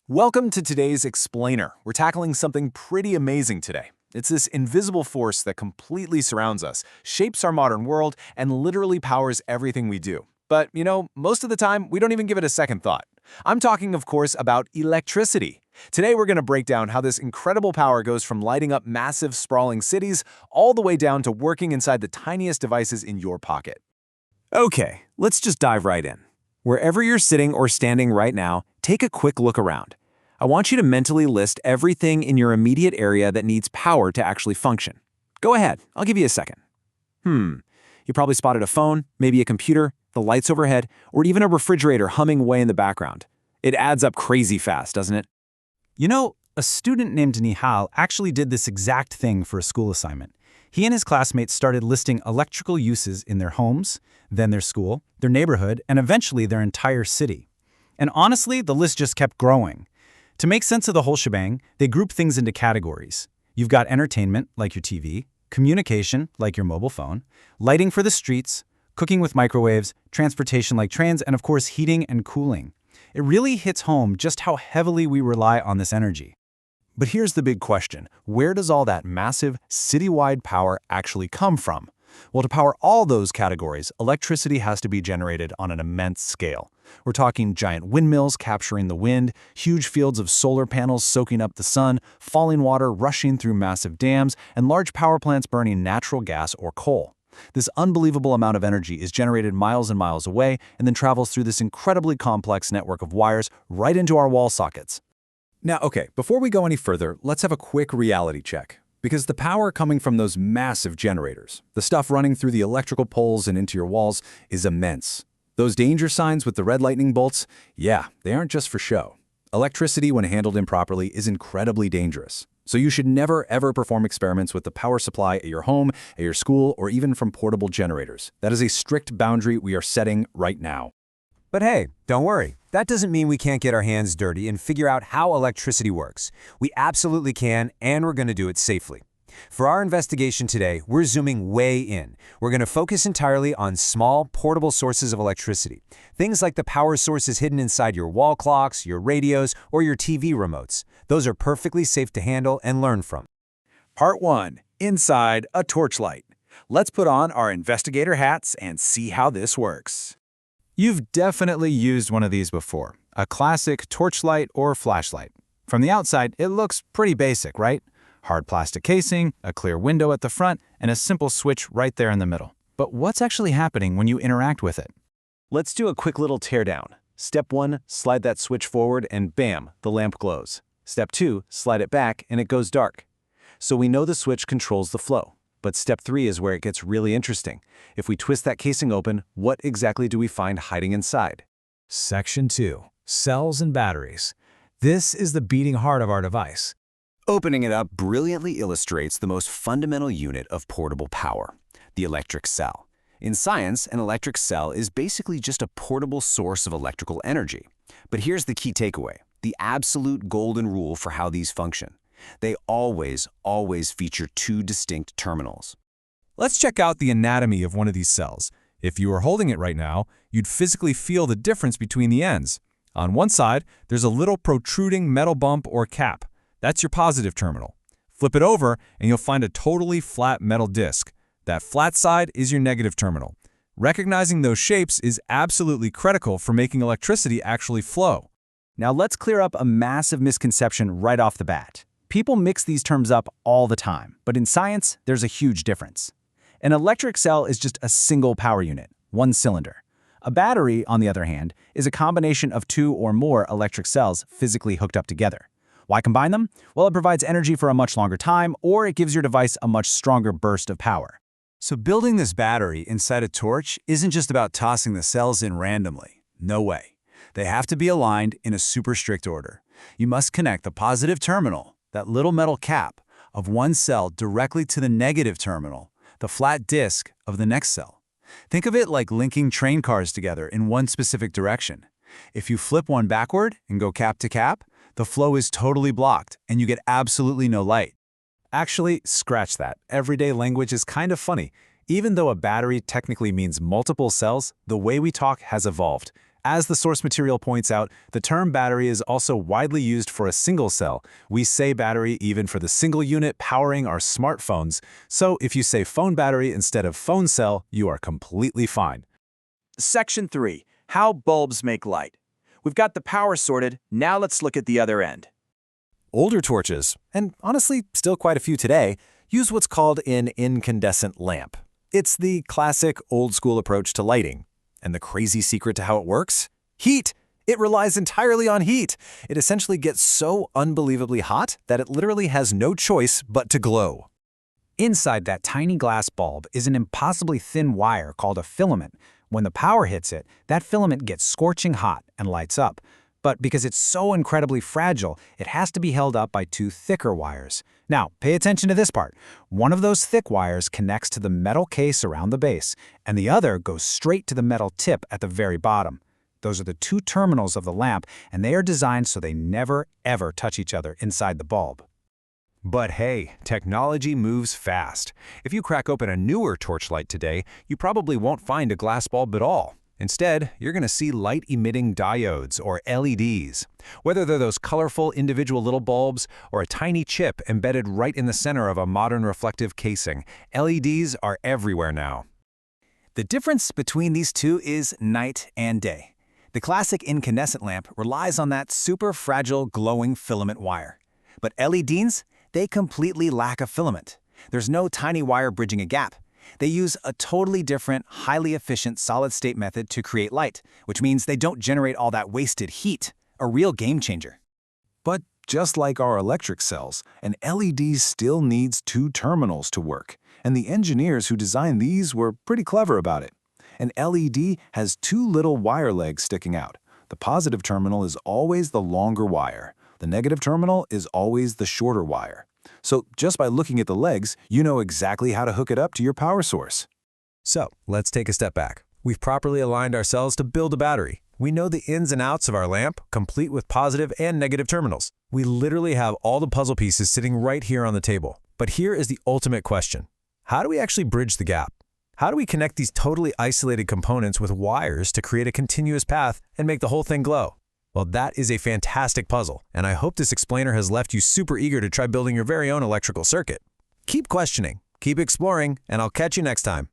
Welcome to today's Explainer. We're tackling something pretty amazing today. It's this invisible force that completely surrounds us, shapes our modern world, and literally powers everything we do. But, most of the time, we don't even give it a second thought. I'm talking, of course, about electricity. Today, we're going to break down how this incredible power goes from lighting up massive, sprawling cities all the way down to working inside the tiniest devices in your pocket. Okay, let's just dive right in. Wherever you're sitting or standing right now, take a quick look around. I want you to mentally list everything in your immediate area that needs power to actually function. Go ahead, I'll give you a second. You probably spotted a phone, maybe a computer, the lights overhead, or even a refrigerator humming away in the background. It adds up crazy fast, doesn't it? A student named Nihal actually did this exact thing for a school assignment. He and his classmates started listing electrical uses in their homes, then their school, their neighborhood, and eventually their entire city. And honestly, the list just kept growing. To make sense of the whole shebang, they group things into categories. You've got entertainment, like your TV, communication, like your mobile phone, lighting for the streets, cooking with microwaves, transportation like trains, and of course heating and cooling. It really hits home just how heavily we rely on this energy. But here's the big question. Where does all that massive, citywide power actually come from? Well, to power all those categories, electricity has to be generated on an immense scale. We're talking giant windmills capturing the wind, huge fields of solar panels soaking up the sun, falling water rushing through massive dams, and large power plants burning natural gas or coal. This unbelievable amount of energy is generated miles and miles away and then travels through this incredibly complex network of wires right into our wall sockets. Now, okay, before we go any further, let's have a quick reality check. Because the power coming from those massive generators, the stuff running through the electrical poles and into your walls, is immense. Those danger signs with the red lightning bolts, yeah, they aren't just for show. Electricity, when handled improperly, is incredibly dangerous. So you should never, ever perform experiments with the power supply at your home, at your school, or even from portable generators. That is a strict boundary we are setting right now. But hey, don't worry. That doesn't mean we can't get our hands dirty and figure out how electricity works. We absolutely can, and we're going to do it safely. For our investigation today, we're zooming way in. We're going to focus entirely on small, portable sources of electricity. Things like the power sources hidden inside your wall clocks, your radios, or your TV remotes. Those are perfectly safe to handle and learn from. Part 1. Inside a torchlight. Let's put on our investigator hats and see how this works. You've definitely used one of these before, a classic torchlight or flashlight. From the outside, it looks pretty basic, right? Hard plastic casing, a clear window at the front, and a simple switch right there in the middle. But what's actually happening when you interact with it? Let's do a quick little teardown. Step 1, slide that switch forward and bam, the lamp glows. Step 2, slide it back and it goes dark. So we know the switch controls the flow. But step 3 is where it gets really interesting. If we twist that casing open, what exactly do we find hiding inside? Section 2. Cells and batteries. This is the beating heart of our device. Opening it up brilliantly illustrates the most fundamental unit of portable power, the electric cell. In science, an electric cell is basically just a portable source of electrical energy. But here's the key takeaway, the absolute golden rule for how these function. They always feature two distinct terminals. Let's check out the anatomy of one of these cells. If you were holding it right now, you'd physically feel the difference between the ends. On one side, there's a little protruding metal bump or cap. That's your positive terminal. Flip it over and you'll find a totally flat metal disc. That flat side is your negative terminal. Recognizing those shapes is absolutely critical for making electricity actually flow. Now let's clear up a massive misconception right off the bat. People mix these terms up all the time, but in science, there's a huge difference. An electric cell is just a single power unit, one cylinder. A battery, on the other hand, is a combination of two or more electric cells physically hooked up together. Why combine them? Well, it provides energy for a much longer time, or it gives your device a much stronger burst of power. So building this battery inside a torch isn't just about tossing the cells in randomly. No way. They have to be aligned in a super strict order. You must connect the positive terminal, that little metal cap, of one cell directly to the negative terminal, the flat disk of the next cell. Think of it like linking train cars together in one specific direction. If you flip one backward and go cap to cap, the flow is totally blocked and you get absolutely no light. Actually, scratch that. Everyday language is kind of funny. Even though a battery technically means multiple cells, the way we talk has evolved. As the source material points out, the term battery is also widely used for a single cell. We say battery even for the single unit powering our smartphones. So if you say phone battery instead of phone cell, you are completely fine. Section 3. How bulbs make light. We've got the power sorted, now let's look at the other end. Older torches, and honestly still quite a few today, use what's called an incandescent lamp. It's the classic old-school approach to lighting. And the crazy secret to how it works? Heat! It relies entirely on heat. It essentially gets so unbelievably hot that it literally has no choice but to glow. Inside that tiny glass bulb is an impossibly thin wire called a filament. When the power hits it, that filament gets scorching hot and lights up. But because it's so incredibly fragile, it has to be held up by two thicker wires. Now, pay attention to this part. One of those thick wires connects to the metal case around the base, and the other goes straight to the metal tip at the very bottom. Those are the two terminals of the lamp, and they are designed so they never, ever touch each other inside the bulb. But hey, technology moves fast. If you crack open a newer torchlight today, you probably won't find a glass bulb at all. Instead, you're going to see light-emitting diodes, or LEDs. Whether they're those colorful individual little bulbs or a tiny chip embedded right in the center of a modern reflective casing, LEDs are everywhere now. The difference between these two is night and day. The classic incandescent lamp relies on that super fragile glowing filament wire. But LEDs, they completely lack a filament. There's no tiny wire bridging a gap. They use a totally different, highly efficient solid-state method to create light, which means they don't generate all that wasted heat, a real game changer. But just like our electric cells, an LED still needs two terminals to work, and the engineers who designed these were pretty clever about it. An LED has two little wire legs sticking out. The positive terminal is always the longer wire. The negative terminal is always the shorter wire. So just by looking at the legs, you know exactly how to hook it up to your power source. So, let's take a step back. We've properly aligned our cells to build a battery. We know the ins and outs of our lamp, complete with positive and negative terminals. We literally have all the puzzle pieces sitting right here on the table. But here is the ultimate question. How do we actually bridge the gap? How do we connect these totally isolated components with wires to create a continuous path and make the whole thing glow? Well, that is a fantastic puzzle, and I hope this explainer has left you super eager to try building your very own electrical circuit. Keep questioning, keep exploring, and I'll catch you next time.